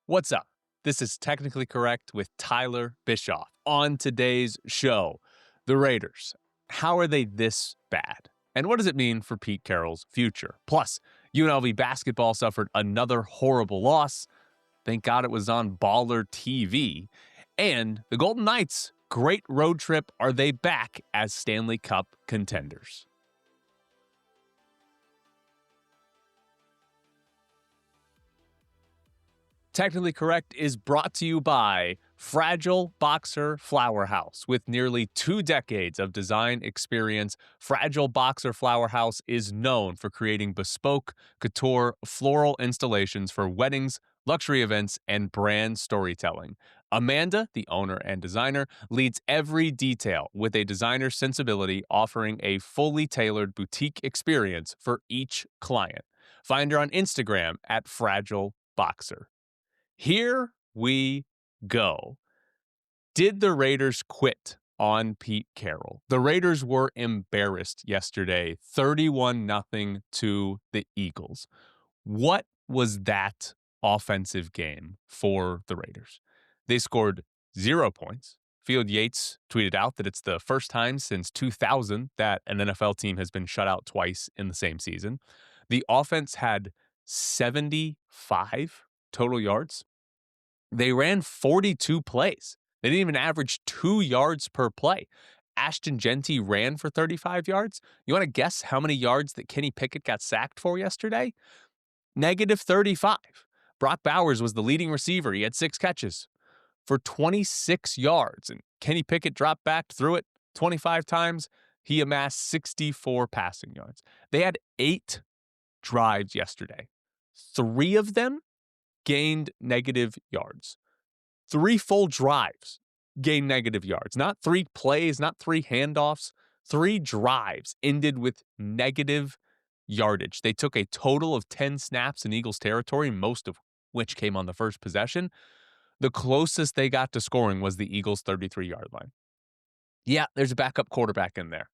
What's up? This is Technically Correct with Tyler Bischoff. On today's show, the Raiders. How are they this bad? And what does it mean for Pete Carroll's future? Plus, UNLV basketball suffered another horrible loss. Thank God it was on Baller TV. And the Golden Knights, great road trip. Are they back as Stanley Cup contenders? Technically Correct is brought to you by Fragile Boxer Flower House. With nearly 2 decades of design experience, Fragile Boxer Flower House is known for creating bespoke, couture, floral installations for weddings, luxury events, and brand storytelling. Amanda, the owner and designer, leads every detail with a designer sensibility, offering a fully tailored boutique experience for each client. Find her on Instagram at Fragile Boxer. Here we go. Did the Raiders quit on Pete Carroll? The Raiders were embarrassed yesterday, 31-0 to the Eagles. What was that offensive game for the Raiders? They scored 0 points. Field Yates tweeted out that it's the first time since 2000 that an NFL team has been shut out twice in the same season. The offense had 75 total yards. They ran 42 plays. They didn't even average 2 yards per play. Ashton Genty ran for 35 yards. You want to guess how many yards that Kenny Pickett got sacked for yesterday? -35. Brock Bowers was the leading receiver. He had 6 catches for 26 yards. And Kenny Pickett dropped back, threw it 25 times. He amassed 64 passing yards. They had 8 drives yesterday. 3 of them gained negative yards. 3 full drives gained negative yards. Not 3 plays, not 3 handoffs. 3 drives ended with negative yardage. They took a total of 10 snaps in Eagles territory, most of which came on the first possession. The closest they got to scoring was the Eagles' 33-yard line. Yeah, there's a backup quarterback in there.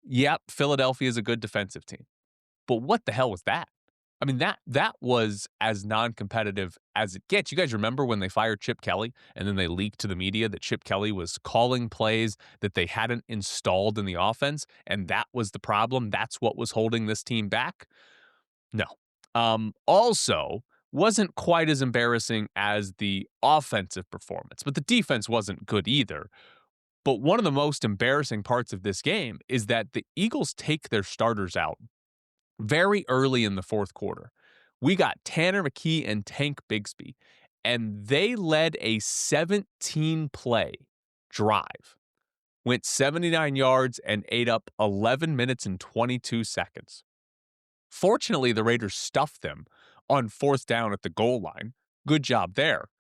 Yep, Philadelphia is a good defensive team. But what the hell was that? I mean, that was as non-competitive as it gets. You guys remember when they fired Chip Kelly and then they leaked to the media that Chip Kelly was calling plays that they hadn't installed in the offense, and that was the problem? That's what was holding this team back? No. Also, wasn't quite as embarrassing as the offensive performance, but the defense wasn't good either. But one of the most embarrassing parts of this game is that the Eagles take their starters out very early in the fourth quarter. We got Tanner McKee and Tank Bigsby, and they led a 17-play drive, went 79 yards, and ate up 11 minutes and 22 seconds. Fortunately, the Raiders stuffed them on 4th down at the goal line. Good job there.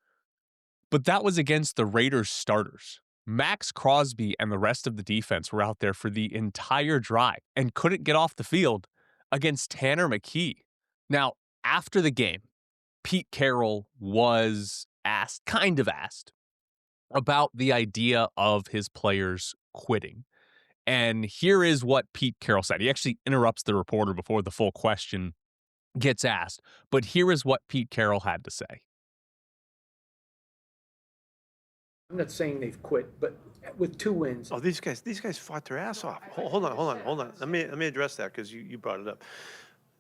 But that was against the Raiders starters. Max Crosby and the rest of the defense were out there for the entire drive and couldn't get off the field against Tanner McKee. Now, after the game, Pete Carroll was kind of asked, about the idea of his players quitting. And here is what Pete Carroll said. He actually interrupts the reporter before the full question gets asked. But here is what Pete Carroll had to say. I'm not saying they've quit, but with 2 wins. Oh, these guys fought their ass off. Hold on. Let me address that because you brought it up.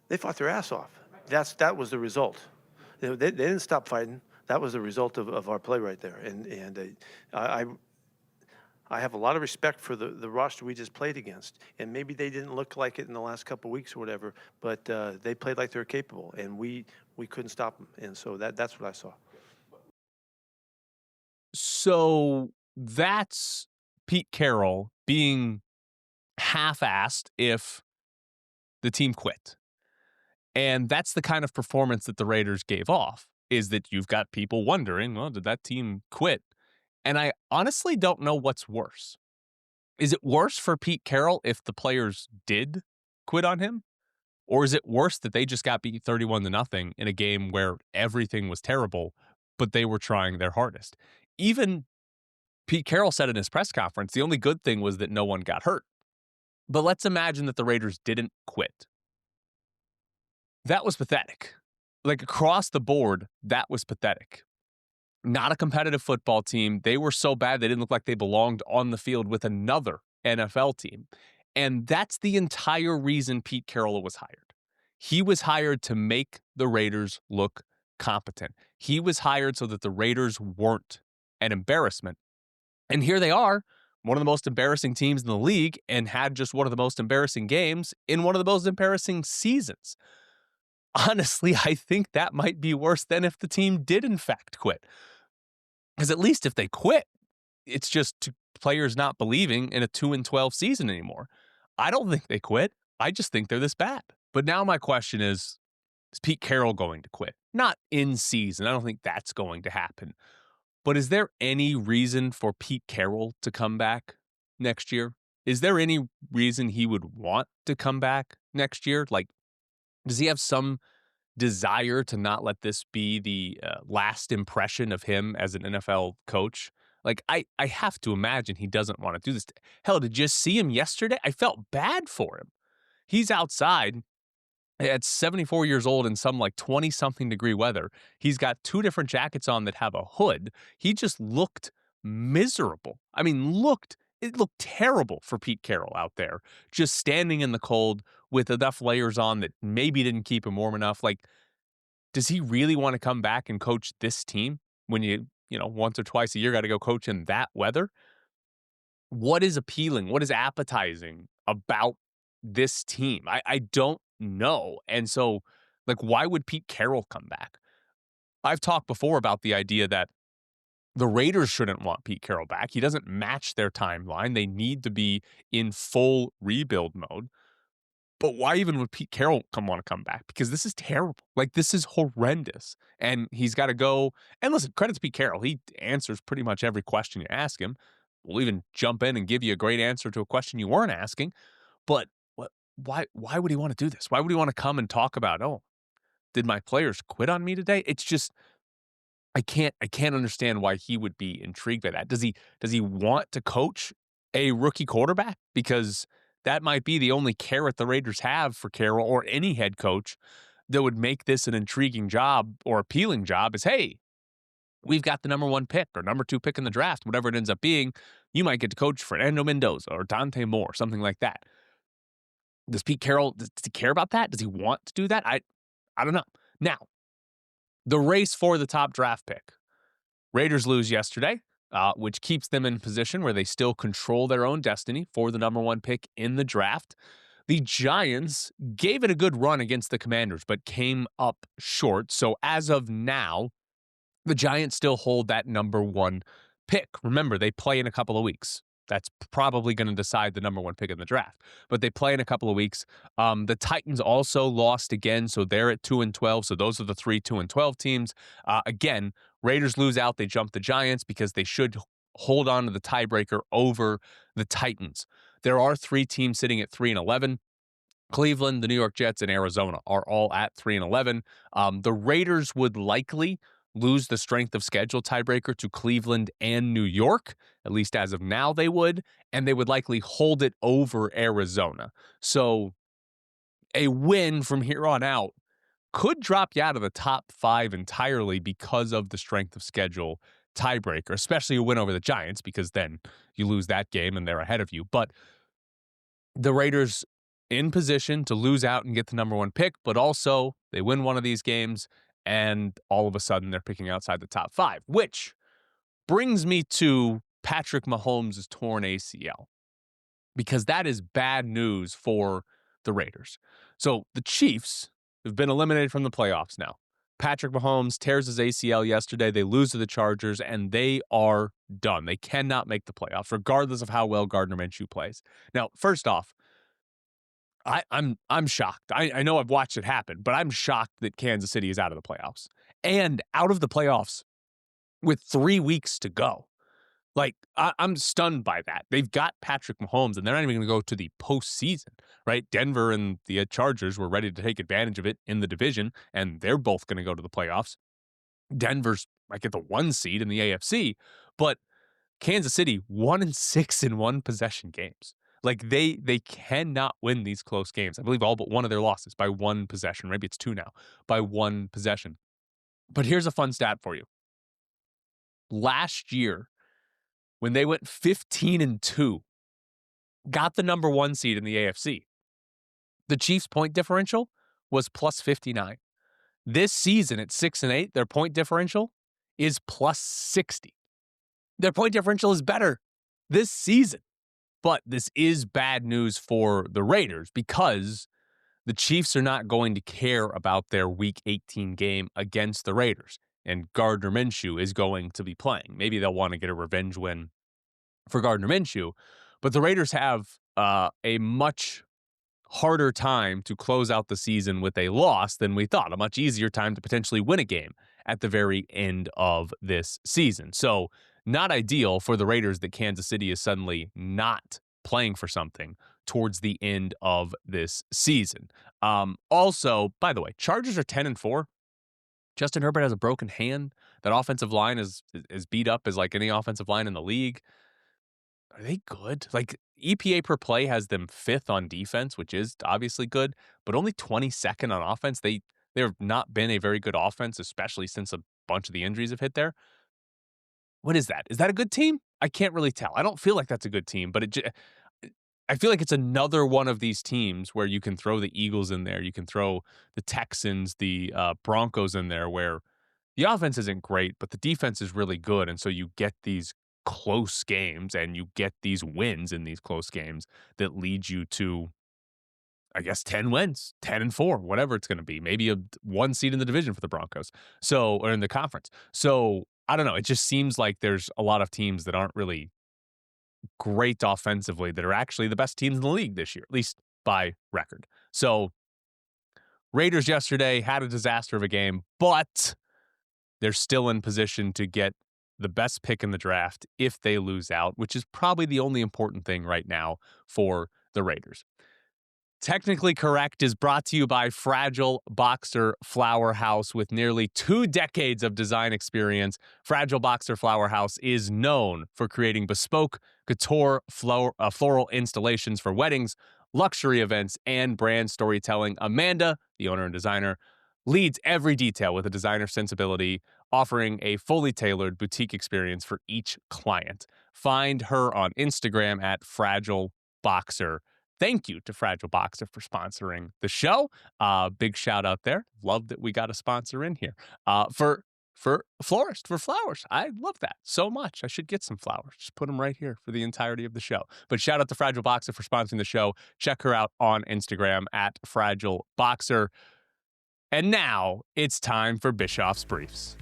They fought their ass off. That was the result. They didn't stop fighting. That was the result of our play right there. And I have a lot of respect for the roster we just played against. And maybe they didn't look like it in the last couple of weeks or whatever, but they played like they're capable, and we couldn't stop them. And so that's what I saw. So that's Pete Carroll being half-assed if the team quit. And that's the kind of performance that the Raiders gave off, is that you've got people wondering, well, did that team quit? And I honestly don't know what's worse. Is it worse for Pete Carroll if the players did quit on him? Or is it worse that they just got beat 31-0 in a game where everything was terrible, but they were trying their hardest? Even Pete Carroll said in his press conference, the only good thing was that no one got hurt. But let's imagine that the Raiders didn't quit. That was pathetic. Like, across the board, that was pathetic. Not a competitive football team. They were so bad they didn't look like they belonged on the field with another NFL team. And that's the entire reason Pete Carroll was hired. He was hired to make the Raiders look competent. He was hired so that the Raiders weren't an embarrassment. And here they are, one of the most embarrassing teams in the league, and had just one of the most embarrassing games in one of the most embarrassing seasons. Honestly, I think that might be worse than if the team did in fact quit. Because at least if they quit, it's just players not believing in a 2-12 season anymore. I don't think they quit. I just think they're this bad. But now my question is Pete Carroll going to quit? Not in season. I don't think that's going to happen. But is there any reason for Pete Carroll to come back next year? Is there any reason he would want to come back next year? Like, does he have some desire to not let this be the last impression of him as an NFL coach? Like, I have to imagine he doesn't want to do this. Hell, did you see him yesterday? I felt bad for him. He's outside at 74 years old in some like 20-something degree weather. He's got two different jackets on that have a hood. He just looked miserable. I mean, it looked terrible for Pete Carroll out there, just standing in the cold with enough layers on that maybe didn't keep him warm enough. Like, does he really want to come back and coach this team when once or twice a year got to go coach in that weather? What is appealing? What is appetizing about this team? I don't know. And so, like, why would Pete Carroll come back? I've talked before about the idea that the Raiders shouldn't want Pete Carroll back. He doesn't match their timeline. They need to be in full rebuild mode. But why even would Pete Carroll want to come back? Because this is terrible. Like, this is horrendous. And he's got to go. And listen, credit to Pete Carroll. He answers pretty much every question you ask him. We'll even jump in and give you a great answer to a question you weren't asking. But why would he want to do this? Why would he want to come and talk about, oh, did my players quit on me today? It's just, I can't understand why he would be intrigued by that. Does he want to coach a rookie quarterback? Because that might be the only carrot the Raiders have for Carroll or any head coach that would make this an intriguing job or appealing job is, hey, we've got the number 1 pick or number 2 pick in the draft, whatever it ends up being. You might get to coach Fernando Mendoza or Dante Moore, something like that. Does Pete Carroll, does he care about that? Does he want to do that? I don't know. Now, the race for the top draft pick. Raiders lose yesterday, which keeps them in position where they still control their own destiny for the number 1 pick in the draft. The Giants gave it a good run against the Commanders, but came up short. So as of now, the Giants still hold that number 1 pick. Remember, they play in a couple of weeks. That's probably going to decide the number 1 pick in the draft. But they play in a couple of weeks. The Titans also lost again, so they're at 2-12. So those are the 3 2-12 teams. Again, Raiders lose out. They jump the Giants because they should hold on to the tiebreaker over the Titans. There are 3 teams sitting at 3-11. Cleveland, the New York Jets, and Arizona are all at 3-11. The Raiders would likely lose the strength of schedule tiebreaker to Cleveland and New York, at least as of now they would, and they would likely hold it over Arizona. So a win from here on out could drop you out of the top 5 entirely because of the strength of schedule tiebreaker, especially a win over the Giants, because then you lose that game and they're ahead of you. But the Raiders in position to lose out and get the number 1 pick, but also they win one of these games and all of a sudden they're picking outside the top 5, which brings me to Patrick Mahomes' torn ACL, because that is bad news for the Raiders. So the Chiefs have been eliminated from the playoffs now. Patrick Mahomes tears his ACL yesterday. They lose to the Chargers, and they are done. They cannot make the playoffs, regardless of how well Gardner Minshew plays. Now, first off, I'm shocked. I know I've watched it happen, but I'm shocked that Kansas City is out of the playoffs. And out of the playoffs with 3 weeks to go. Like, I'm stunned by that. They've got Patrick Mahomes, and they're not even going to go to the postseason, right? Denver and the Chargers were ready to take advantage of it in the division, and they're both going to go to the playoffs. Denver's might get the 1 seed in the AFC, but Kansas City 1-6 in 1 possession games. Like, they cannot win these close games. I believe all but one of their losses by 1 possession. Maybe it's 2 now, by 1 possession. But here's a fun stat for you. last year, when they went 15-2, got the number 1 seed in the AFC, the Chiefs' point differential was plus 59. This season at 6-8, their point differential is plus 60. Their point differential is better this season. But this is bad news for the Raiders because the Chiefs are not going to care about their Week 18 game against the Raiders. And Gardner Minshew is going to be playing. Maybe they'll want to get a revenge win for Gardner Minshew. But the Raiders have a much harder time to close out the season with a loss than we thought. A much easier time to potentially win a game at the very end of this season. So not ideal for the Raiders that Kansas City is suddenly not playing for something towards the end of this season. Also, by the way, Chargers are 10-4. Justin Herbert has a broken hand. That offensive line is beat up as like any offensive line in the league. Are they good? Like, EPA per play has them 5th on defense, which is obviously good, but only 22nd on offense. They've not been a very good offense, especially since a bunch of the injuries have hit there. What is that? Is that a good team? I can't really tell. I don't feel like that's a good team, but I feel like it's another one of these teams where you can throw the Eagles in there. You can throw the Texans, the Broncos in there, where the offense isn't great, but the defense is really good. And so you get these close games and you get these wins in these close games that lead you to, I guess, 10 wins, 10-4, whatever it's going to be. Maybe a 1 seed in the division for the Broncos. Or in the conference. So I don't know. It just seems like there's a lot of teams that aren't really great offensively that are actually the best teams in the league this year, at least by record. So Raiders yesterday had a disaster of a game, but they're still in position to get the best pick in the draft if they lose out, which is probably the only important thing right now for the Raiders. Technically Correct is brought to you by Fragile Boxer Flower House. With nearly 2 decades of design experience, Fragile Boxer Flower House is known for creating bespoke couture floral installations for weddings, luxury events, and brand storytelling. Amanda, the owner and designer, leads every detail with a designer sensibility, offering a fully tailored boutique experience for each client. Find her on Instagram at Fragile Boxer. Thank you to Fragile Boxer for sponsoring the show. Big shout out there. Love that we got a sponsor in here. For florist, for flowers. I love that so much. I should get some flowers. Just put them right here for the entirety of the show. But shout out to Fragile Boxer for sponsoring the show. Check her out on Instagram at Fragile Boxer. And now it's time for Bischoff's Briefs.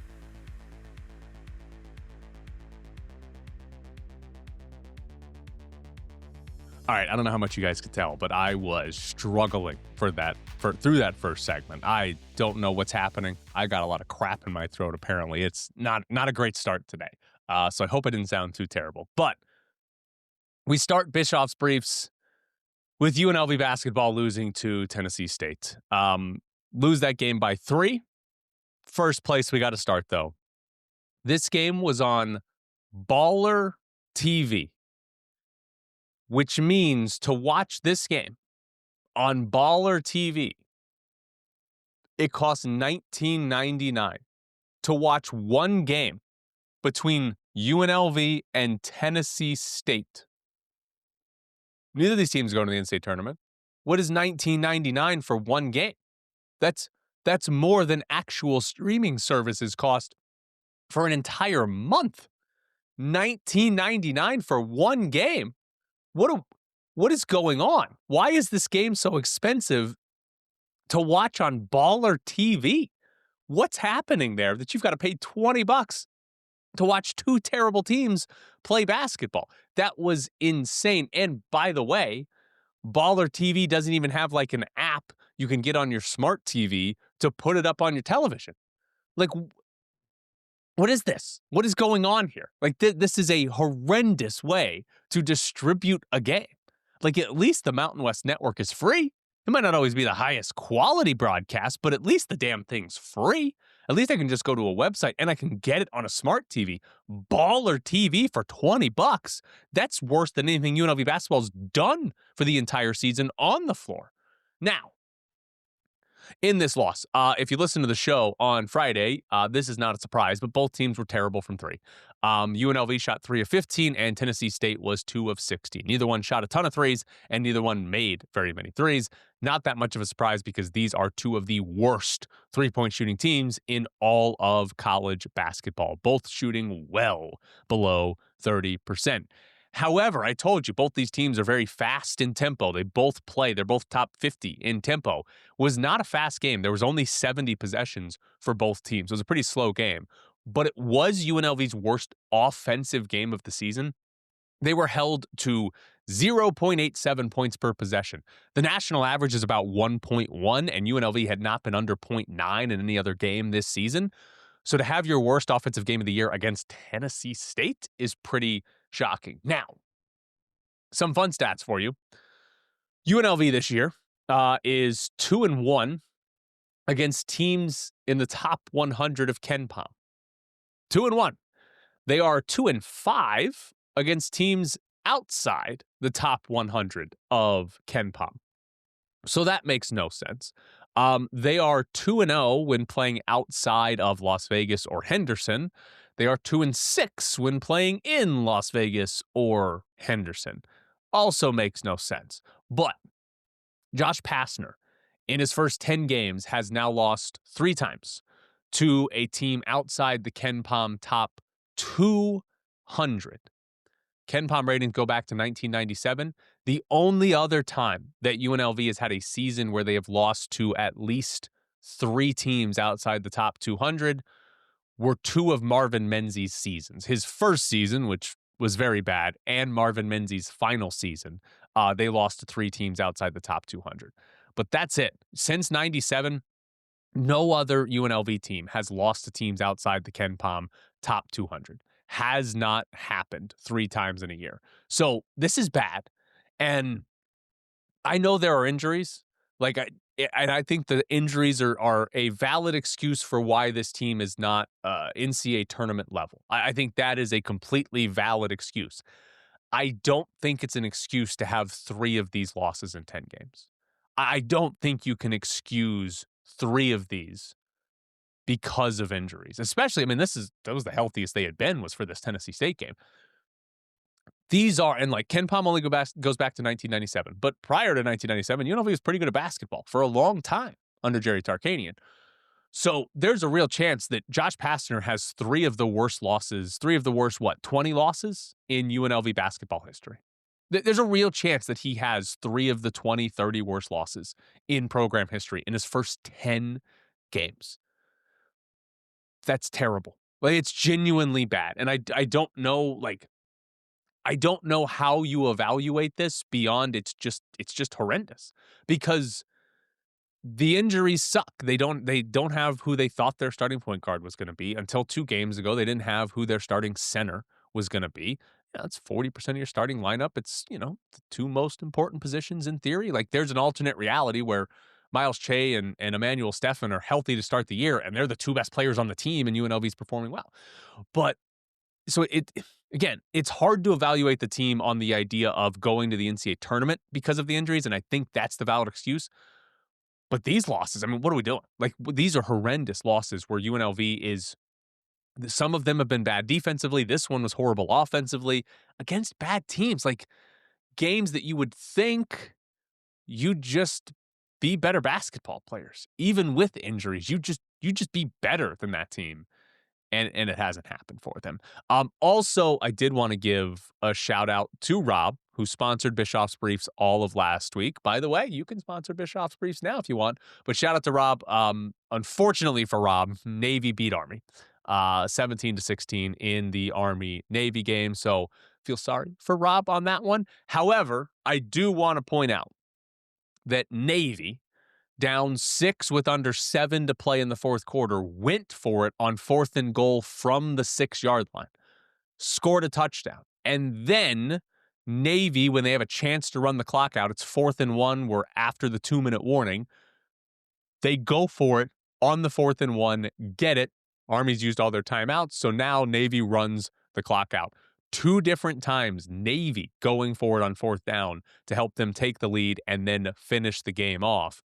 All right, I don't know how much you guys could tell, but I was struggling through that first segment. I don't know what's happening. I got a lot of crap in my throat, apparently. It's not a great start today. So I hope I didn't sound too terrible. But we start Bischoff's Briefs with UNLV basketball losing to Tennessee State. Lose that game by 3. First place we got to start, though. This game was on Baller TV, which means to watch this game on Baller TV, it costs $19.99 to watch one game between UNLV and Tennessee State. Neither of these teams are going to the NCAA tournament. What is $19.99 for one game? That's more than actual streaming services cost for an entire month. $19.99 for one game. What is going on? Why is this game so expensive to watch on Baller TV? What's happening there that you've got to pay $20 to watch 2 terrible teams play basketball? That was insane. And by the way, Baller TV doesn't even have like an app you can get on your smart TV to put it up on your television. Like, what is this? What is going on here? Like, this is a horrendous way to distribute a game. Like, at least the Mountain West Network is free. It might not always be the highest quality broadcast, but at least the damn thing's free. At least I can just go to a website and I can get it on a smart TV. Baller TV for $20. That's worse than anything UNLV basketball's done for the entire season on the floor. Now, in this loss. If you listen to the show on Friday, this is not a surprise, but both teams were terrible from three. UNLV shot 3 of 15, and Tennessee State was 2 of 16. Neither one shot a ton of threes, and neither one made very many threes. Not that much of a surprise because these are two of the worst three-point shooting teams in all of college basketball, both shooting well below 30%. However, I told you both these teams are very fast in tempo. They both play. They're both top 50 in tempo. Was not a fast game. There was only 70 possessions for both teams. It was a pretty slow game, but it was UNLV's worst offensive game of the season. They were held to 0.87 points per possession. The national average is about 1.1, and UNLV had not been under 0.9 in any other game this season. So to have your worst offensive game of the year against Tennessee State is pretty shocking. Now, some fun stats for you. UNLV this year is 2-1 against teams in the top 100 of KenPom. 2-1. They are 2-5 against teams outside the top 100 of KenPom. So that makes no sense. They are 2-0 when playing outside of Las Vegas or Henderson. They are 2-6 when playing in Las Vegas or Henderson. Also makes no sense. But Josh Pastner, in his first 10 games, has now lost 3 times to a team outside the KenPom top 200. KenPom ratings go back to 1997. The only other time that UNLV has had a season where they have lost to at least 3 teams outside the top 200 were 2 of Marvin Menzies' seasons. His first season, which was very bad, and Marvin Menzies' final season, they lost to 3 teams outside the top 200. But that's it. Since 97, no other UNLV team has lost to teams outside the KenPom top 200. Has not happened 3 times in a year. So this is bad. And I know there are injuries. And I think the injuries are a valid excuse for why this team is not NCAA tournament level. I think that is a completely valid excuse. I don't think it's an excuse to have 3 of these losses in 10 games. I don't think you can excuse 3 of these because of injuries, especially, I mean, that was the healthiest they had been was for this Tennessee State game. These are, and like KenPom only goes back to 1997, but prior to 1997, UNLV was pretty good at basketball for a long time under Jerry Tarkanian. So there's a real chance that Josh Pastner has 3 of the worst losses, 20 losses in UNLV basketball history. There's a real chance that he has 3 of the 20, 30 worst losses in program history in his first 10 games. That's terrible. Like, it's genuinely bad. And I don't know, I don't know how you evaluate this beyond it's just horrendous because the injuries suck. They don't have who they thought their starting point guard was going to be. Until 2 games ago, they didn't have who their starting center was going to be. That's 40% of your starting lineup. It's, the 2 most important positions in theory. Like, there's an alternate reality where Miles Che and Emmanuel Stephan are healthy to start the year, and they're the 2 best players on the team, and UNLV is performing well. But so again, it's hard to evaluate the team on the idea of going to the NCAA tournament because of the injuries, and I think that's the valid excuse. But these losses, I mean, what are we doing? Like, these are horrendous losses where UNLV is, some of them have been bad defensively. This one was horrible offensively against bad teams, like games that you would think you'd just be better basketball players, even with injuries. You just be better than that team. And it hasn't happened for them. Also, I did want to give a shout out to Rob, who sponsored Bischoff's Briefs all of last week. By the way, you can sponsor Bischoff's Briefs now if you want. But shout out to Rob. Unfortunately for Rob, Navy beat Army 17-16 in the Army-Navy game. So feel sorry for Rob on that one. However, I do want to point out that Navy, down 6 with under 7 to play in the fourth quarter, went for it on 4th and goal from the 6-yard line, scored a touchdown. And then Navy, when they have a chance to run the clock out, it's 4th and 1, we're after the 2-minute warning. They go for it on the 4th and 1, get it. Army's used all their timeouts, so now Navy runs the clock out. 2 different times, Navy going for it on 4th down to help them take the lead and then finish the game off.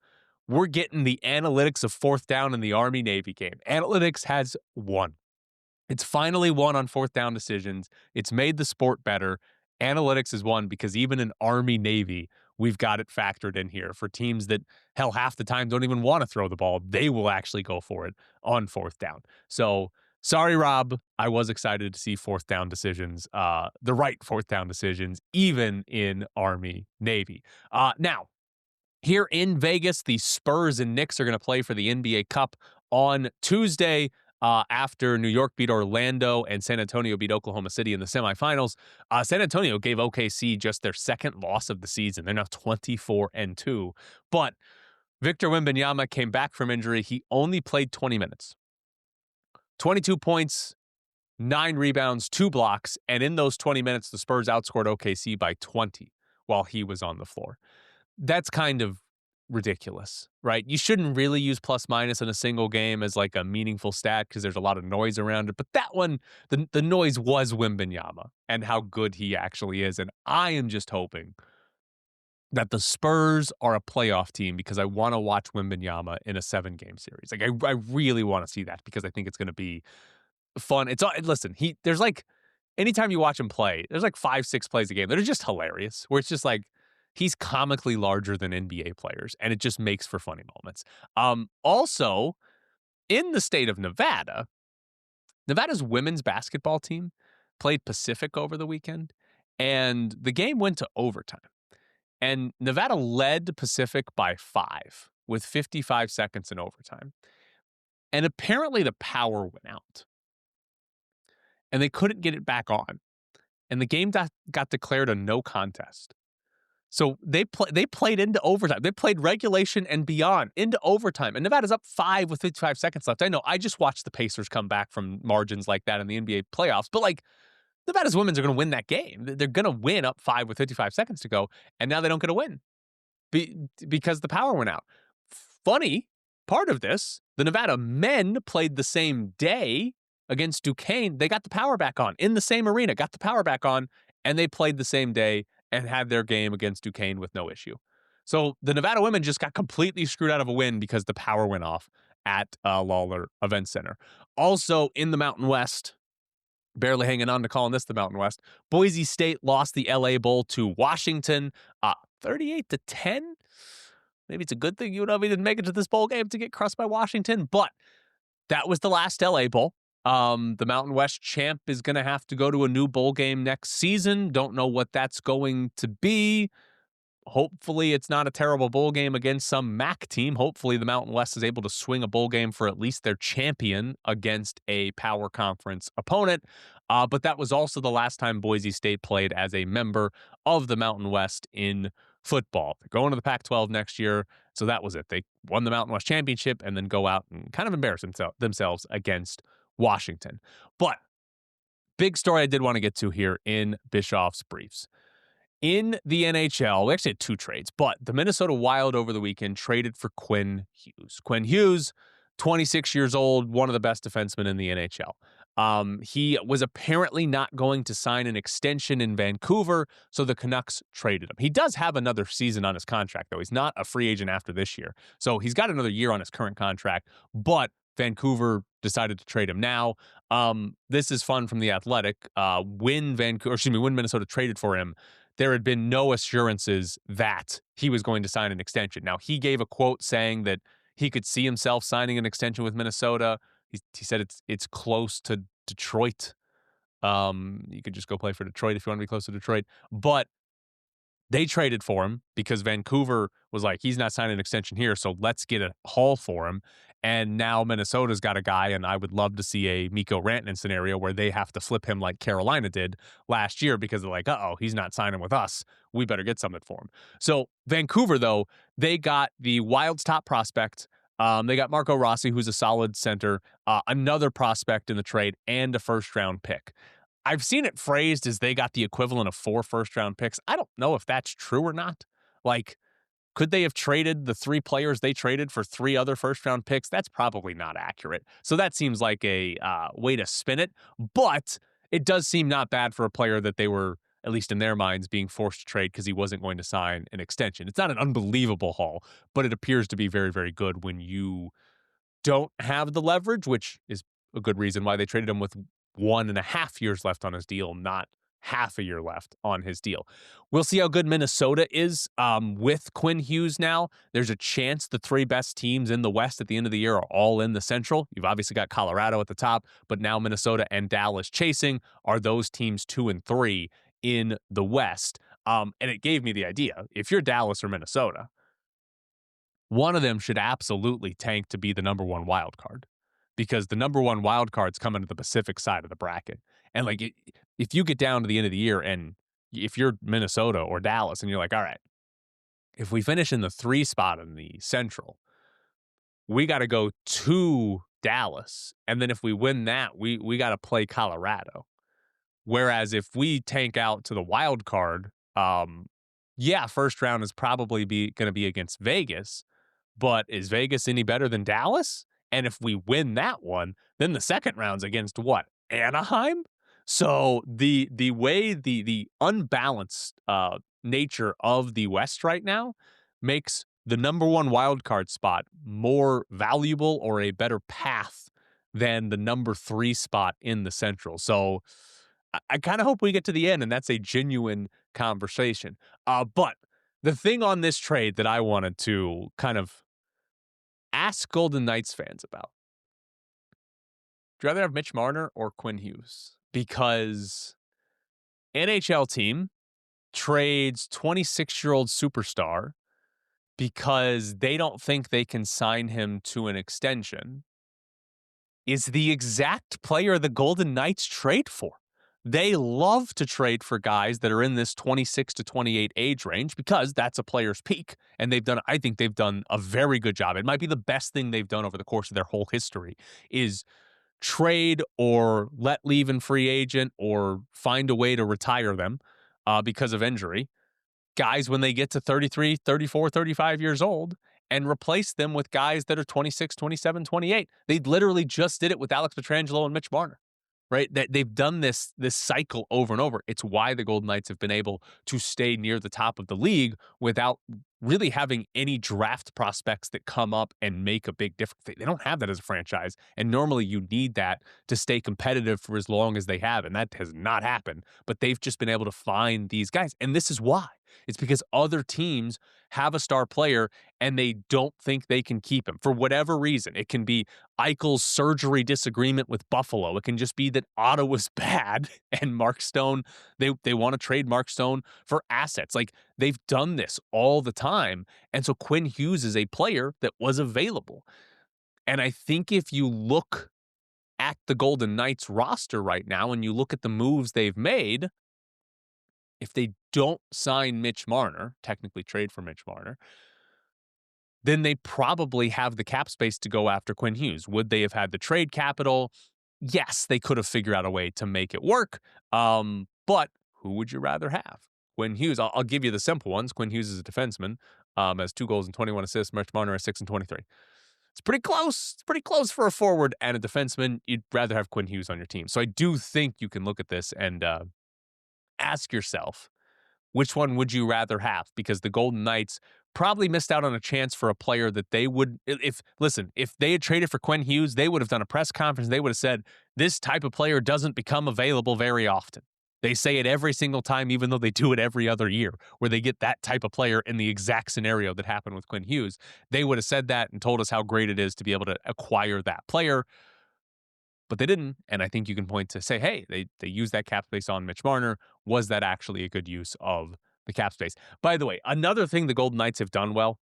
we're getting the analytics of fourth down in the Army-Navy game. Analytics has won. It's finally won on fourth down decisions. It's made the sport better. Analytics has won because even in Army-Navy, we've got it factored in here for teams that, hell, half the time don't even want to throw the ball. They will actually go for it on fourth down. So, sorry, Rob. I was excited to see fourth down decisions, the right fourth down decisions, even in Army-Navy. Now, here in Vegas, the Spurs and Knicks are going to play for the NBA Cup on Tuesday after New York beat Orlando and San Antonio beat Oklahoma City in the semifinals. San Antonio gave OKC just their second loss of the season. They're now 24-2. But Victor Wembanyama came back from injury. He only played 20 minutes. 22 points, 9 rebounds, 2 blocks, and in those 20 minutes, the Spurs outscored OKC by 20 while he was on the floor. That's kind of ridiculous, right? You shouldn't really use plus minus in a single game as like a meaningful stat because there's a lot of noise around it. But that one, the noise was Wembanyama and how good he actually is. And I am just hoping that the Spurs are a playoff team because I want to watch Wembanyama in a 7-game series. Like I really want to see that because I think it's going to be fun. Listen, there's like anytime you watch him play, there's like 5-6 plays a game that are just hilarious where it's just like he's comically larger than NBA players, and it just makes for funny moments. Also, in the state of Nevada, Nevada's women's basketball team played Pacific over the weekend, and the game went to overtime. And Nevada led Pacific by 5 with 55 seconds in overtime. And apparently the power went out, and they couldn't get it back on. And the game got declared a no contest. So they played into overtime. They played regulation and beyond into overtime. And Nevada's up 5 with 55 seconds left. I know, I just watched the Pacers come back from margins like that in the NBA playoffs. But like, Nevada's women's are going to win that game. They're going to win up 5 with 55 seconds to go. And now they don't get a win because the power went out. Funny part of this, the Nevada men played the same day against Duquesne. They got the power back on in the same arena, got the power back on, and they played the same day and had their game against Duquesne with no issue. So the Nevada women just got completely screwed out of a win because the power went off at Lawler Event Center. Also in the Mountain West, barely hanging on to calling this the Mountain West, Boise State lost the LA Bowl to Washington 38-10. Maybe it's a good thing UNLV didn't make it to this bowl game to get crushed by Washington, but that was the last LA Bowl. The Mountain West champ is going to have to go to a new bowl game next season. Don't know what that's going to be. Hopefully it's not a terrible bowl game against some MAC team. Hopefully the Mountain West is able to swing a bowl game for at least their champion against a power conference opponent. But that was also the last time Boise State played as a member of the Mountain West in football. They're going to the Pac-12 next year. So that was it. They won the Mountain West championship and then go out and kind of embarrass themselves against Washington. But big story I did want to get to here in Bischoff's Briefs. In the NHL, we actually had 2 trades, but the Minnesota Wild over the weekend traded for Quinn Hughes. Quinn Hughes, 26 years old, one of the best defensemen in the NHL. He was apparently not going to sign an extension in Vancouver, so the Canucks traded him. He does have another season on his contract, though. He's not a free agent after this year. So he's got another year on his current contract, but Vancouver decided to trade him now. This is fun from The Athletic. When Minnesota traded for him, there had been no assurances that he was going to sign an extension. Now, he gave a quote saying that he could see himself signing an extension with Minnesota. He said it's close to Detroit. You could just go play for Detroit if you want to be close to Detroit. But they traded for him because Vancouver was like, he's not signing an extension here, so let's get a haul for him. And now Minnesota's got a guy, and I would love to see a Mikko Rantanen scenario where they have to flip him like Carolina did last year because they're like, uh-oh, he's not signing with us. We better get something for him. So Vancouver, though, they got the Wild's top prospect. They got Marco Rossi, who's a solid center, another prospect in the trade, and a first-round pick. I've seen it phrased as they got the equivalent of 4 first-round picks. I don't know if that's true or not. Like, could they have traded the 3 players they traded for 3 other first-round picks? That's probably not accurate. So that seems like a way to spin it. But it does seem not bad for a player that they were at least in their minds, being forced to trade because he wasn't going to sign an extension. It's not an unbelievable haul, but it appears to be very, very good when you don't have the leverage, which is a good reason why they traded him with 1.5 years left on his deal, not half a year left on his deal. We'll see how good Minnesota is with Quinn Hughes now. There's a chance the three best teams in the West at the end of the year are all in the Central. You've obviously got Colorado at the top, but now Minnesota and Dallas chasing are those teams 2 and 3 in the West. And it gave me the idea. If you're Dallas or Minnesota, one of them should absolutely tank to be the number one wild card, because the number one wild card's coming to the Pacific side of the bracket. And like, if you get down to the end of the year and if you're Minnesota or Dallas and you're like, all right, if we finish in the 3 spot in the Central, we got to go to Dallas. And then if we win that, we got to play Colorado. Whereas if we tank out to the wild card, yeah, first round is probably going to be against Vegas. But is Vegas any better than Dallas? And if we win that one, then the second round's against what? Anaheim? So the way the unbalanced nature of the West right now makes the number one wild card spot more valuable or a better path than the number 3 spot in the Central. So I kind of hope we get to the end and that's a genuine conversation. But the thing on this trade that I wanted to kind of ask Golden Knights fans about. Would you rather have Mitch Marner or Quinn Hughes? Because NHL team trades 26-year-old superstar because they don't think they can sign him to an extension is the exact player the Golden Knights trade for. They love to trade for guys that are in this 26 to 28 age range because that's a player's peak. And I think they've done a very good job. It might be the best thing they've done over the course of their whole history is trade or let leave in free agent or find a way to retire them because of injury. Guys, when they get to 33, 34, 35 years old, and replace them with guys that are 26, 27, 28. They literally just did it with Alex Pietrangelo and Mitch Marner. Right? That they've done this cycle over and over. It's why the Golden Knights have been able to stay near the top of the league without really having any draft prospects that come up and make a big difference. They don't have that as a franchise. And normally you need that to stay competitive for as long as they have. And that has not happened. But they've just been able to find these guys. And this is why. It's because other teams have a star player and they don't think they can keep him for whatever reason. It can be Eichel's surgery disagreement with Buffalo. It can just be that Ottawa's bad and Mark Stone, they want to trade Mark Stone for assets. Like, they've done this all the time. And so Quinn Hughes is a player that was available. And I think if you look at the Golden Knights roster right now and you look at the moves they've made, if they don't sign Mitch Marner, technically trade for Mitch Marner, then they probably have the cap space to go after Quinn Hughes. Would they have had the trade capital? Yes, they could have figured out a way to make it work. But who would you rather have? Quinn Hughes, I'll give you the simple ones. Quinn Hughes is a defenseman, has 2 goals and 21 assists. Mitch Marner has 6 and 23. It's pretty close. It's pretty close for a forward and a defenseman. You'd rather have Quinn Hughes on your team. So I do think you can look at this and ask yourself, which one would you rather have? Because the Golden Knights probably missed out on a chance for a player that they would, if they had traded for Quinn Hughes, they would have done a press conference. They would have said, this type of player doesn't become available very often. They say it every single time, even though they do it every other year, where they get that type of player in the exact scenario that happened with Quinn Hughes. They would have said that and told us how great it is to be able to acquire that player. But they didn't, and I think you can point to say, hey, they used that cap space on Mitch Marner. Was that actually a good use of the cap space? By the way, another thing the Golden Knights have done well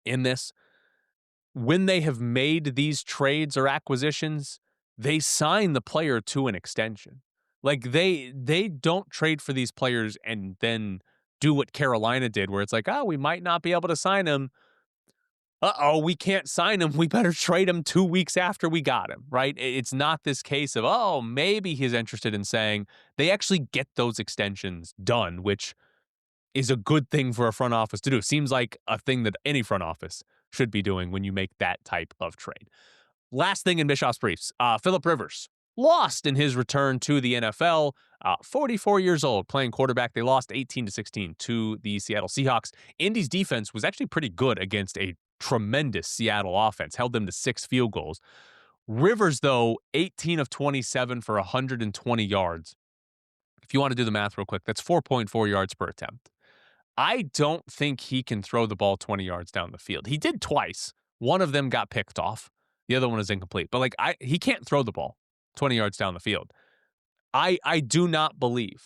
in this, when they have made these trades or acquisitions, they sign the player to an extension. Like, they don't trade for these players and then do what Carolina did, where it's like, oh, we might not be able to sign him. We can't sign him. We better trade him 2 weeks after we got him, right? It's not this case of, oh, maybe he's interested in saying. They actually get those extensions done, which is a good thing for a front office to do. Seems like a thing that any front office should be doing when you make that type of trade. Last thing in Bischoff's briefs, Philip Rivers lost in his return to the NFL. 44 years old, playing quarterback. They lost 18-16 to the Seattle Seahawks. Indy's defense was actually pretty good against a tremendous Seattle offense, held them to 6 field goals. Rivers, though, 18 of 27 for 120 yards. If you want to do the math real quick, that's 4.4 yards per attempt. I don't think he can throw the ball 20 yards down the field. He did twice. One of them got picked off. The other one is incomplete. But he can't throw the ball 20 yards down the field. I do not believe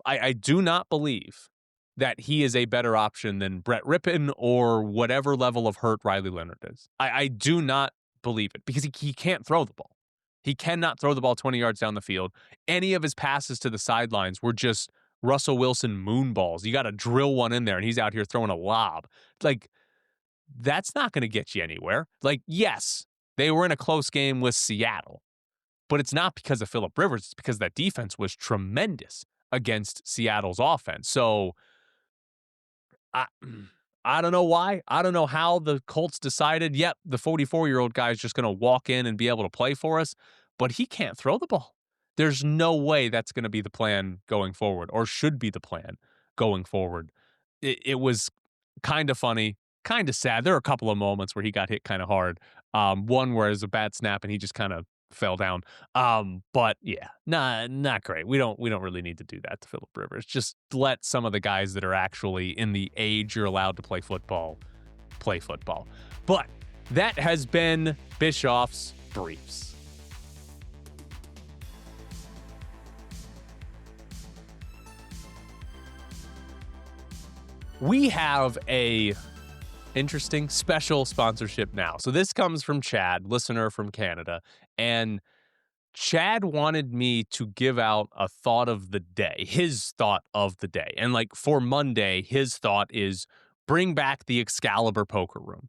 that he is a better option than Brett Rippon or whatever level of hurt Riley Leonard is. I do not believe it because he can't throw the ball. He cannot throw the ball 20 yards down the field. Any of his passes to the sidelines were just Russell Wilson moon balls. You got to drill one in there, and he's out here throwing a lob. That's not going to get you anywhere. Yes, they were in a close game with Seattle, but it's not because of Phillip Rivers. It's because that defense was tremendous against Seattle's offense. So I don't know why. I don't know how the Colts decided, yep, the 44-year-old guy is just going to walk in and be able to play for us, but he can't throw the ball. There's no way that's going to be the plan going forward or should be the plan going forward. It was kind of funny, kind of sad. There are a couple of moments where he got hit kind of hard. One where it was a bad snap and he just kind of fell down. But yeah, not great. We don't really need to do that to Phillip Rivers. Just let some of the guys that are actually in the age you're allowed to play football, play football. But that has been Bischoff's Briefs. We have a interesting special sponsorship now. So this comes from Chad, listener from Canada, and Chad wanted me to give out a thought of the day, his thought of the day. And for Monday, his thought is bring back the Excalibur Poker Room.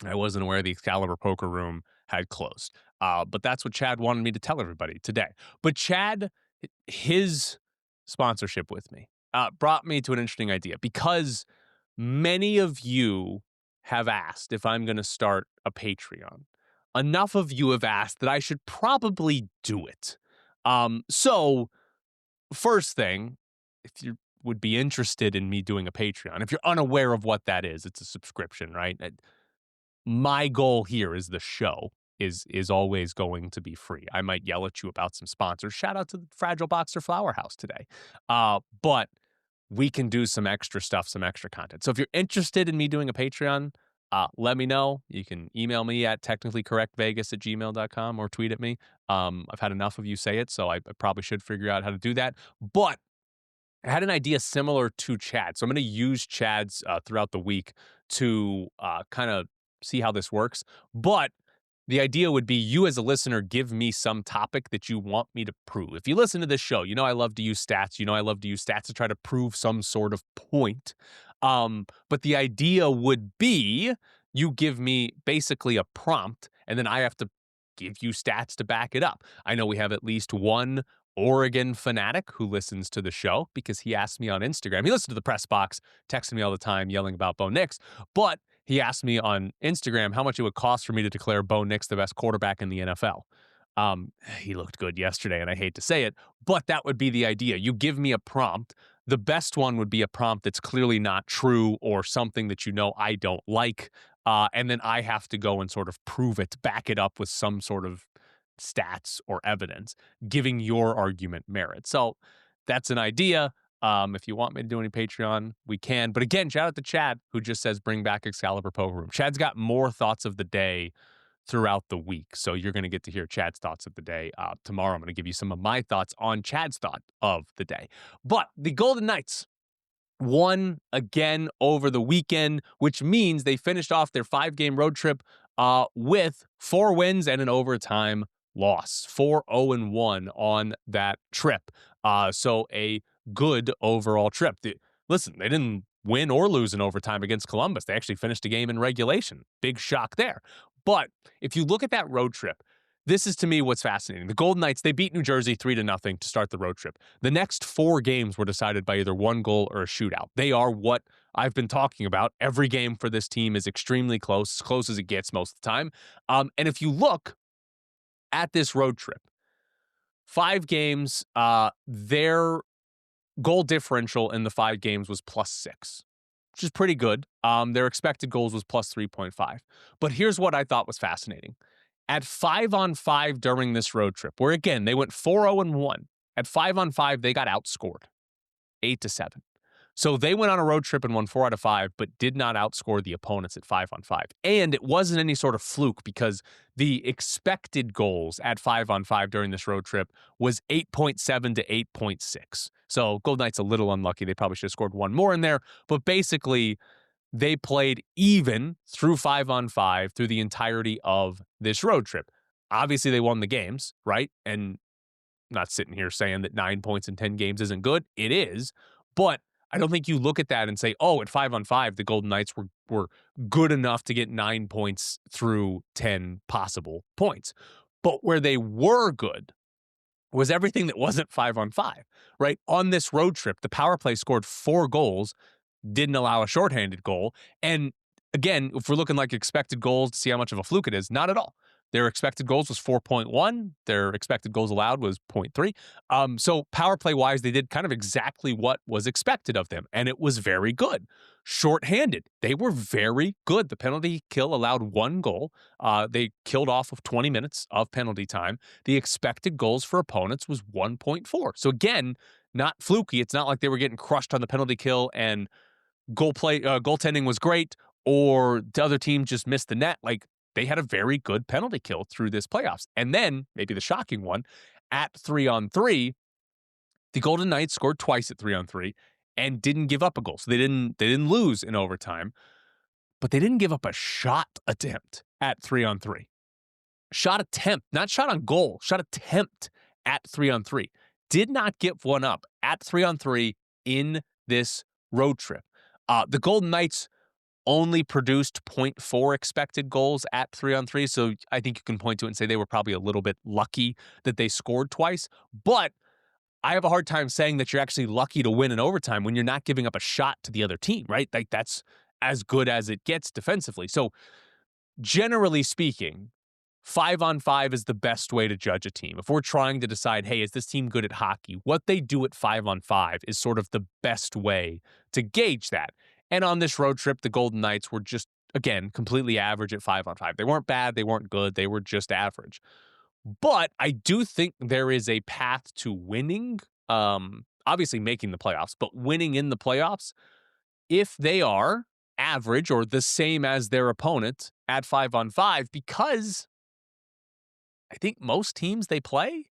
I wasn't aware the Excalibur Poker Room had closed, but that's what Chad wanted me to tell everybody today. But Chad, his sponsorship with me, brought me to an interesting idea because many of you have asked if I'm going to start a Patreon. Enough of you have asked that I should probably do it. So first thing, if you would be interested in me doing a Patreon, if you're unaware of what that is, it's a subscription, right? My goal here is the show is always going to be free. I might yell at you about some sponsors. Shout out to the Fragile Boxer Flower House today. But we can do some extra stuff, some extra content. So if you're interested in me doing a Patreon, let me know. You can email me at technicallycorrectvegas@gmail.com or tweet at me. I've had enough of you say it, so I probably should figure out how to do that. But I had an idea similar to Chad. So I'm going to use Chad's throughout the week to kind of see how this works. But the idea would be you as a listener give me some topic that you want me to prove. If you listen to this show, you know I love to use stats. You know I love to use stats to try to prove some sort of point. But the idea would be you give me basically a prompt, and then I have to give you stats to back it up. I know we have at least one Oregon fanatic who listens to the show because he asked me on Instagram. He listens to the press box, texting me all the time, yelling about Bo Nix. But he asked me on Instagram how much it would cost for me to declare Bo Nix the best quarterback in the NFL. He looked good yesterday, and I hate to say it, but that would be the idea. You give me a prompt. The best one would be a prompt that's clearly not true or something that you know I don't like, and then I have to go and sort of prove it, back it up with some sort of stats or evidence, giving your argument merit. So that's an idea. If you want me to do any Patreon, we can. But again, shout out to Chad, who just says bring back Excalibur Poker Room. Chad's got more thoughts of the day throughout the week. So you're going to get to hear Chad's thoughts of the day. Tomorrow, I'm going to give you some of my thoughts on Chad's thought of the day. But the Golden Knights won again over the weekend, which means they finished off their 5-game road trip with 4 wins and an overtime loss. 4-0-1 on that trip. So a good overall trip. Listen, they didn't win or lose in overtime against Columbus. They actually finished a game in regulation. Big shock there. But if you look at that road trip, this is to me what's fascinating. The Golden Knights, they beat New Jersey 3-0 to start the road trip. The next 4 games were decided by either 1 goal or a shootout. They are what I've been talking about. Every game for this team is extremely close, as close as it gets most of the time. And if you look at this road trip, 5 games, their goal differential in the 5 games was +6, which is pretty good. Their expected goals was +3.5. But here's what I thought was fascinating. At 5-on-5 during this road trip, where again, they went 4-0-1. At 5-on-5, they got outscored 8-7. So they went on a road trip and won 4 out of 5, but did not outscore the opponents at 5-on-5. And it wasn't any sort of fluke because the expected goals at 5-on-5 during this road trip was 8.7 to 8.6. So Golden Knights a little unlucky. They probably should have scored one more in there. But basically, they played even through 5-on-5 through the entirety of this road trip. Obviously, they won the games, right? And not sitting here saying that 9 points in 10 games isn't good. It is. But I don't think you look at that and say, oh, at 5-on-5, the Golden Knights were good enough to get 9 points through 10 possible points. But where they were good was everything that wasn't 5-on-5, right? On this road trip, the power play scored 4 goals, didn't allow a shorthanded goal. And again, if we're looking like expected goals to see how much of a fluke it is, not at all. Their expected goals was 4.1. Their expected goals allowed was 0.3. So power play wise, they did kind of exactly what was expected of them, and it was very good. Shorthanded, they were very good. The penalty kill allowed 1 goal. They killed off of 20 minutes of penalty time. The expected goals for opponents was 1.4. So again, not fluky. It's not like they were getting crushed on the penalty kill and goaltending was great, or the other team just missed the net. Like, they had a very good penalty kill through this playoffs. And then, maybe the shocking one, at 3-on-3, the Golden Knights scored twice at 3-on-3 and didn't give up a goal. So they didn't lose in overtime, but they didn't give up a shot attempt at 3-on-3. Shot attempt, not shot on goal, shot attempt at 3-on-3. Did not give one up at 3-on-3 in this road trip. The Golden Knights only produced 0.4 expected goals at 3-on-3. So I think you can point to it and say they were probably a little bit lucky that they scored twice. But I have a hard time saying that you're actually lucky to win in overtime when you're not giving up a shot to the other team, right? Like, that's as good as it gets defensively. So generally speaking, 5-on-5 is the best way to judge a team. If we're trying to decide, hey, is this team good at hockey? What they do at 5-on-5 is sort of the best way to gauge that. And on this road trip, the Golden Knights were just, again, completely average at 5-on-5. They weren't bad. They weren't good. They were just average. But I do think there is a path to winning, obviously making the playoffs, but winning in the playoffs if they are average or the same as their opponent at 5-on-5, because I think most teams they play,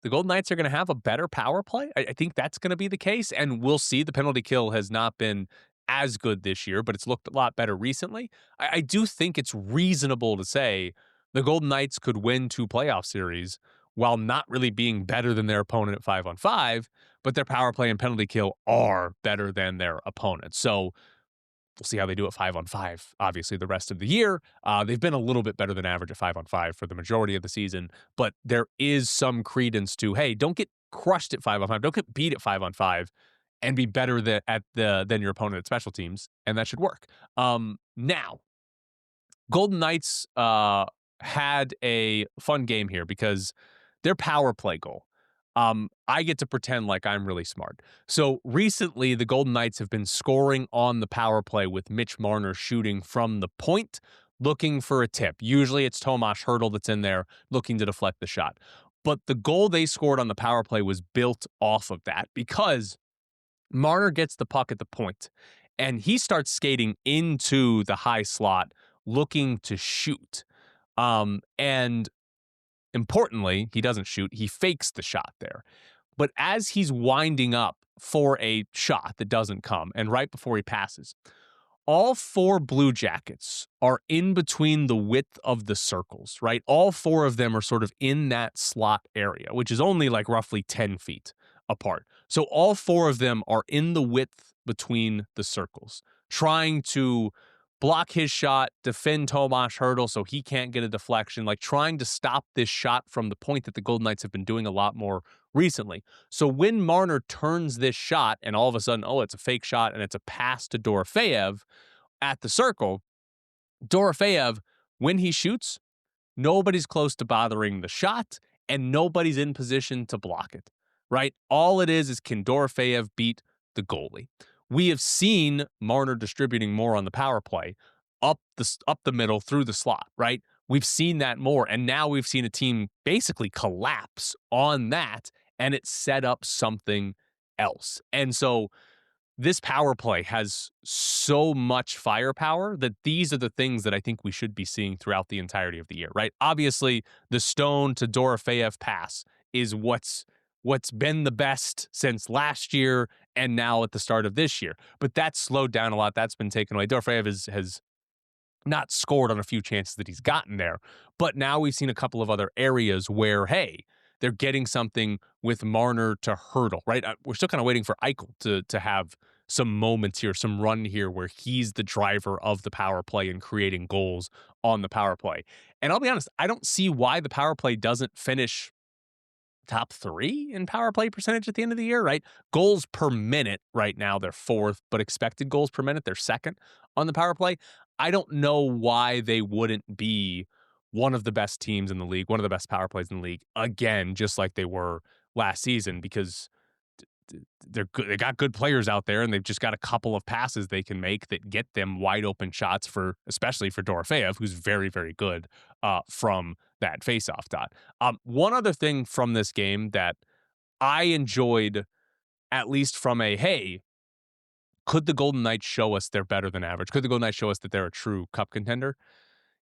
the Golden Knights are going to have a better power play. I think that's going to be the case, and we'll see. The penalty kill has not been as good this year, but it's looked a lot better recently. I do think it's reasonable to say the Golden Knights could win 2 playoff series while not really being better than their opponent at 5-on-5, but their power play and penalty kill are better than their opponent. So we'll see how they do at 5-on-5, obviously, the rest of the year. They've been a little bit better than average at 5-on-5 for the majority of the season, but there is some credence to, hey, don't get crushed at 5-on-5. Don't get beat at 5-on-5 and be better than your opponent at special teams, and that should work. Now, Golden Knights had a fun game here because their power play goal, I get to pretend like I'm really smart. So recently, the Golden Knights have been scoring on the power play with Mitch Marner shooting from the point, looking for a tip. Usually it's Tomas Hertl that's in there looking to deflect the shot. But the goal they scored on the power play was built off of that because Marner gets the puck at the point, and he starts skating into the high slot looking to shoot. And importantly, he doesn't shoot. He fakes the shot there. But as he's winding up for a shot that doesn't come, and right before he passes, all 4 Blue Jackets are in between the width of the circles, right? All 4 of them are sort of in that slot area, which is only like roughly 10 feet apart. So all 4 of them are in the width between the circles, trying to block his shot, defend Tomas Hertl so he can't get a deflection, like trying to stop this shot from the point that the Golden Knights have been doing a lot more recently. So when Marner turns this shot and all of a sudden, oh, it's a fake shot and it's a pass to Dorofeyev at the circle, Dorofeyev, when he shoots, nobody's close to bothering the shot and nobody's in position to block it, right? All it is can Dorofeyev beat the goalie? We have seen Marner distributing more on the power play up the middle through the slot, right? We've seen that more, and now we've seen a team basically collapse on that, and it set up something else. And so this power play has so much firepower that these are the things that I think we should be seeing throughout the entirety of the year, right? Obviously, the Stone to Dorofeyev pass is what's been the best since last year and now at the start of this year. But that's slowed down a lot. That's been taken away. Dorofeyev has not scored on a few chances that he's gotten there. But now we've seen a couple of other areas where, hey, they're getting something with Marner to hurdle, right? We're still kind of waiting for Eichel to have some moments here, some run here where he's the driver of the power play and creating goals on the power play. And I'll be honest, I don't see why the power play doesn't finish top 3 in power play percentage at the end of the year, right? Goals per minute right now, they're 4th, but expected goals per minute, they're 2nd on the power play. I don't know why they wouldn't be one of the best teams in the league, one of the best power plays in the league, again, just like they were last season, because they're good. They got good players out there, and they've just got a couple of passes they can make that get them wide open shots for, especially for Dorofeyev, who's very, very good from that faceoff dot. One other thing from this game that I enjoyed, at least from a, hey, could the Golden Knights show us they're better than average? Could the Golden Knights show us that they're a true cup contender?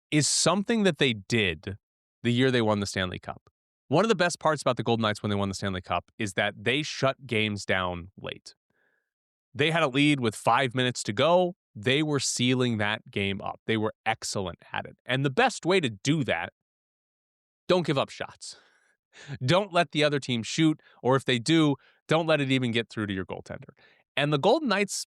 Is something that they did the year they won the Stanley Cup. One of the best parts about the Golden Knights when they won the Stanley Cup is that they shut games down late. They had a lead with 5 minutes to go. They were sealing that game up. They were excellent at it. And the best way to do that, don't give up shots. Don't let the other team shoot, or if they do, don't let it even get through to your goaltender. And the Golden Knights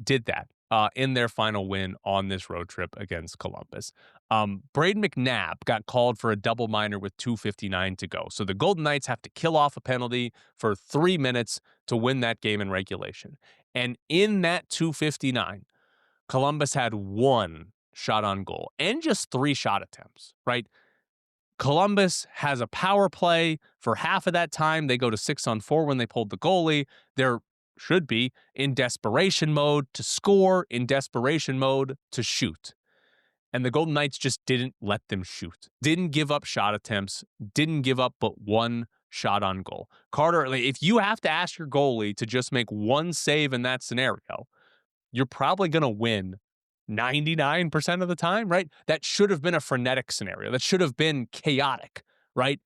did that in their final win on this road trip against Columbus. Braden McNabb got called for a double minor with 2:59 to go. So the Golden Knights have to kill off a penalty for 3 minutes to win that game in regulation. And in that 2:59, Columbus had 1 shot on goal and just 3 shot attempts, right? Columbus has a power play for half of that time. They go to 6-on-4 when they pulled the goalie. They're should be in desperation mode to score, in desperation mode to shoot. And the Golden Knights just didn't let them shoot. Didn't give up shot attempts, didn't give up but 1 shot on goal. Carter, if you have to ask your goalie to just make 1 save in that scenario, you're probably going to win 99% of the time, right? That should have been a frenetic scenario. That should have been chaotic, right?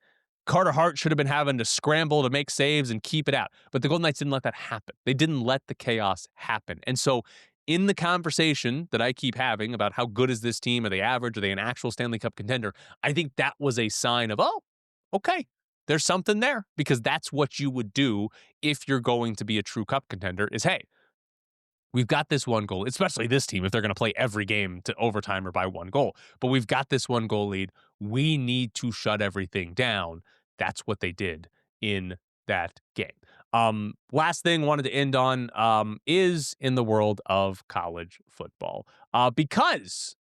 Carter Hart should have been having to scramble to make saves and keep it out. But the Golden Knights didn't let that happen. They didn't let the chaos happen. And so in the conversation that I keep having about how good is this team, are they average, are they an actual Stanley Cup contender, I think that was a sign of, oh, okay, there's something there. Because that's what you would do if you're going to be a true cup contender is, hey, we've got this 1 goal, especially this team, if they're going to play every game to overtime or by 1 goal. But we've got this 1 goal lead. We need to shut everything down. That's what they did in that game. Last thing I wanted to end on is in the world of college football. Because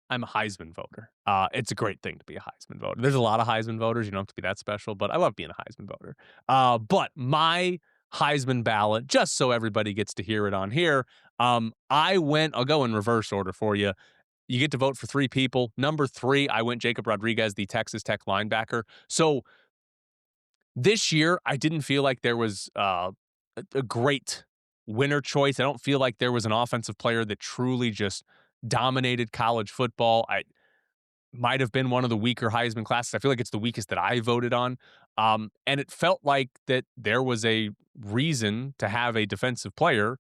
I'm a Heisman voter. It's a great thing to be a Heisman voter. There's a lot of Heisman voters. You don't have to be that special, but I love being a Heisman voter. But my Heisman ballot, just so everybody gets to hear it on here, I'll go in reverse order for you. You get to vote for 3 people. Number 3, I went Jacob Rodriguez, the Texas Tech linebacker. So this year, I didn't feel like there was a great winner choice. I don't feel like there was an offensive player that truly just dominated college football. I might have been one of the weaker Heisman classes. I feel like it's the weakest that I voted on. And it felt like that there was a reason to have a defensive player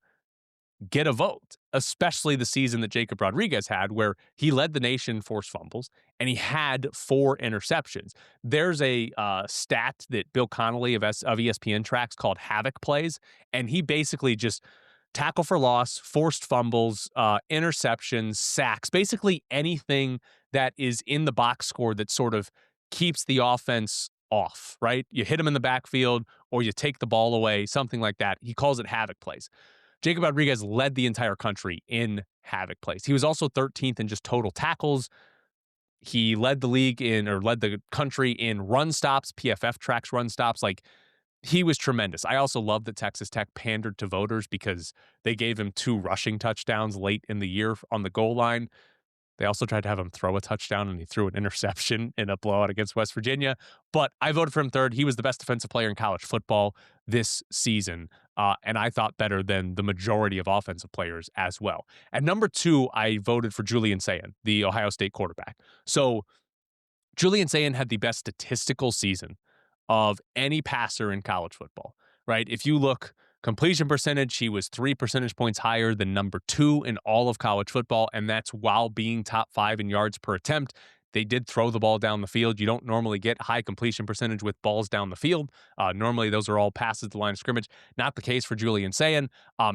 get a vote, especially the season that Jacob Rodriguez had, where he led the nation in forced fumbles and he had 4 interceptions. There's a stat that Bill Connolly of ESPN tracks called Havoc Plays, and he basically just tackle for loss, forced fumbles, interceptions, sacks, basically anything that is in the box score that sort of keeps the offense off, right? You hit him in the backfield or you take the ball away, something like that. He calls it Havoc Plays. Jacob Rodriguez led the entire country in Havoc Plays. He was also 13th in just total tackles. He led the country in run stops. PFF tracks run stops. Like, He was tremendous. I also love that Texas Tech pandered to voters because they gave him 2 rushing touchdowns late in the year on the goal line. They also tried to have him throw a touchdown, and he threw an interception in a blowout against West Virginia. But I voted for him third. He was the best defensive player in college football this season, and I thought better than the majority of offensive players as well. At number 2, I voted for Julian Sayin, the Ohio State quarterback. So Julian Sayin had the best statistical season of any passer in college football, right? If you look completion percentage, he was 3 percentage points higher than number 2 in all of college football, and that's while being top 5 in yards per attempt. They did throw the ball down the field. You don't normally get high completion percentage with balls down the field. Normally, those are all passes to the line of scrimmage. Not the case for Julian Sayin.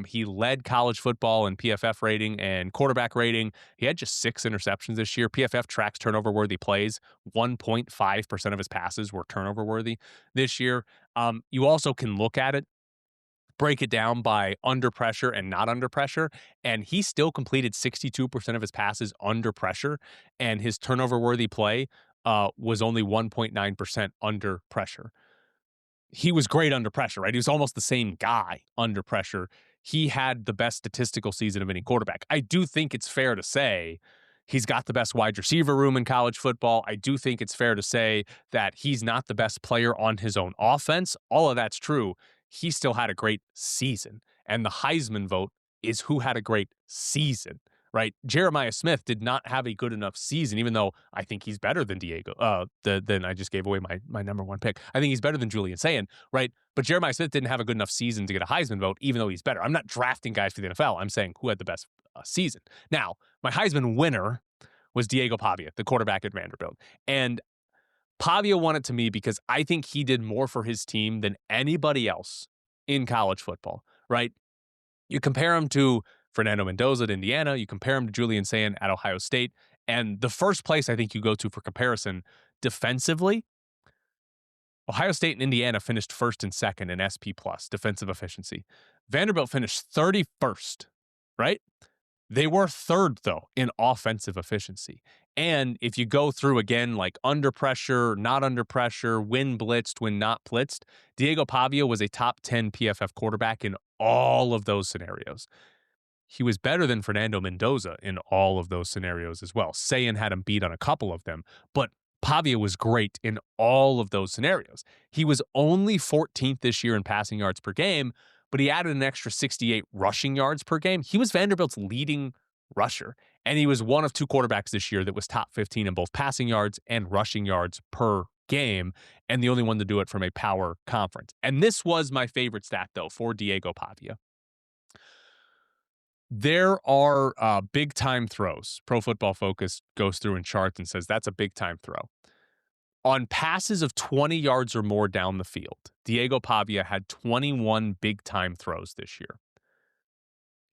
He led college football in PFF rating and quarterback rating. He had just 6 interceptions this year. PFF tracks turnover-worthy plays. 1.5% of his passes were turnover-worthy this year. You also can look at it, break it down by under pressure and not under pressure, and he still completed 62% of his passes under pressure, and his turnover-worthy play was only 1.9% under pressure. He was great under pressure, right? He was almost the same guy under pressure. He had the best statistical season of any quarterback. I do think it's fair to say he's got the best wide receiver room in college football. I do think it's fair to say that he's not the best player on his own offense. All of that's true. He still had a great season. And the Heisman vote is who had a great season, right? Jeremiah Smith did not have a good enough season, even though I think he's better than then I just gave away my number 1 pick. I think he's better than Julian Sayin, right? But Jeremiah Smith didn't have a good enough season to get a Heisman vote, even though he's better. I'm not drafting guys for the NFL. I'm saying who had the best season. Now, my Heisman winner was Diego Pavia, the quarterback at Vanderbilt. And Pavia won it to me because I think he did more for his team than anybody else in college football, right? You compare him to Fernando Mendoza at Indiana, you compare him to Julian Sayin at Ohio State, and the first place I think you go to for comparison defensively, Ohio State and Indiana finished first and second in SP plus defensive efficiency. Vanderbilt finished 31st, right? They were third, though, in offensive efficiency. And if you go through again, like under pressure, not under pressure, when blitzed, when not blitzed, Diego Pavia was a top 10 PFF quarterback in all of those scenarios. He was better than Fernando Mendoza in all of those scenarios as well. Sayin had him beat on a couple of them, but Pavia was great in all of those scenarios. He was only 14th this year in passing yards per game, but he added an extra 68 rushing yards per game. He was Vanderbilt's leading rusher, and he was one of 2 quarterbacks this year that was top 15 in both passing yards and rushing yards per game, and the only one to do it from a power conference. And this was my favorite stat, though, for Diego Pavia. There are big time throws. Pro Football Focus goes through and charts and says that's a big time throw. On passes of 20 yards or more down the field, Diego Pavia had 21 big time throws this year.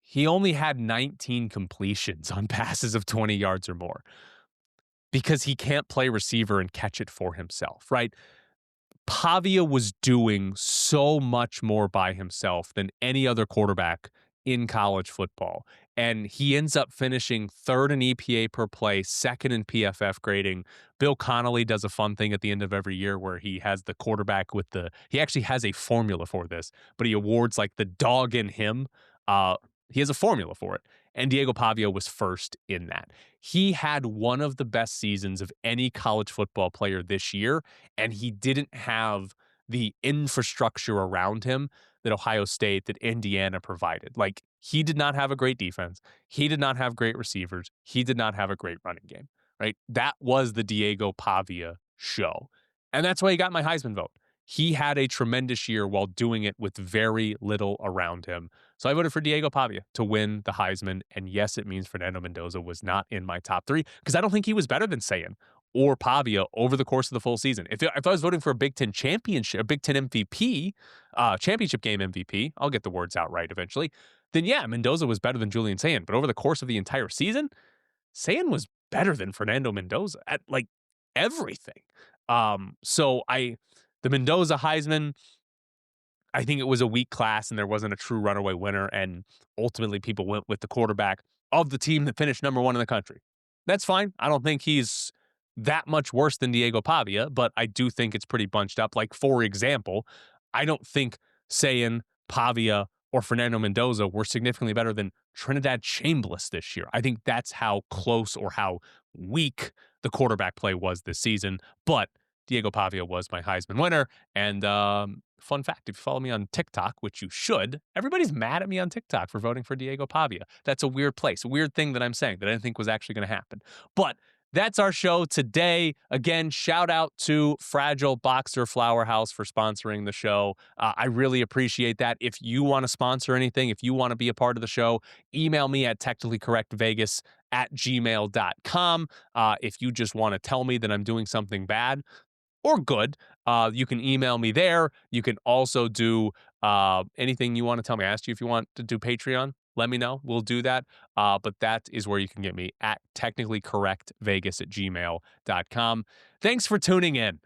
He only had 19 completions on passes of 20 yards or more because he can't play receiver and catch it for himself, right? Pavia was doing so much more by himself than any other quarterback in college football. And he ends up finishing third in EPA per play, second in PFF grading. Bill Connolly does a fun thing at the end of every year where he has the quarterback with he actually has a formula for this, but he awards like the dog in him. He has a formula for it. And Diego Pavia was first in that. He had one of the best seasons of any college football player this year, and he didn't have the infrastructure around him that Ohio State, that Indiana provided. Like, he did not have a great defense. He did not have great receivers. He did not have a great running game, right? That was the Diego Pavia show. And that's why he got my Heisman vote. He had a tremendous year while doing it with very little around him. So I voted for Diego Pavia to win the Heisman. And yes, it means Fernando Mendoza was not in my top 3 because I don't think he was better than Sayin or Pavia over the course of the full season. If I was voting for a Big Ten championship, a Big Ten MVP, championship game MVP, I'll get the words out right eventually, then yeah, Mendoza was better than Julian Sayin. But over the course of the entire season, Sayin was better than Fernando Mendoza at like everything. The Mendoza Heisman, I think it was a weak class and there wasn't a true runaway winner. And ultimately people went with the quarterback of the team that finished number 1 in the country. That's fine. I don't think he's that much worse than Diego Pavia, but I do think it's pretty bunched up. Like, for example, I don't think Sayin, Pavia, or Fernando Mendoza were significantly better than Trinidad Chambliss this year. I think that's how close or how weak the quarterback play was this season. But Diego Pavia was my Heisman winner. And fun fact, if you follow me on TikTok, which you should, everybody's mad at me on TikTok for voting for Diego Pavia. That's a weird place, a weird thing that I'm saying that I didn't think was actually going to happen. But that's our show today. Again, shout out to Fragile Boxer Flower House for sponsoring the show. I really appreciate that. If you want to sponsor anything, if you want to be a part of the show, email me at technicallycorrectvegas@gmail.com. If you just want to tell me that I'm doing something bad or good, you can email me there. You can also do anything you want to tell me. I asked you if you want to do Patreon. Let me know. We'll do that. But that is where you can get me at technicallycorrectvegas@gmail.com. Thanks for tuning in.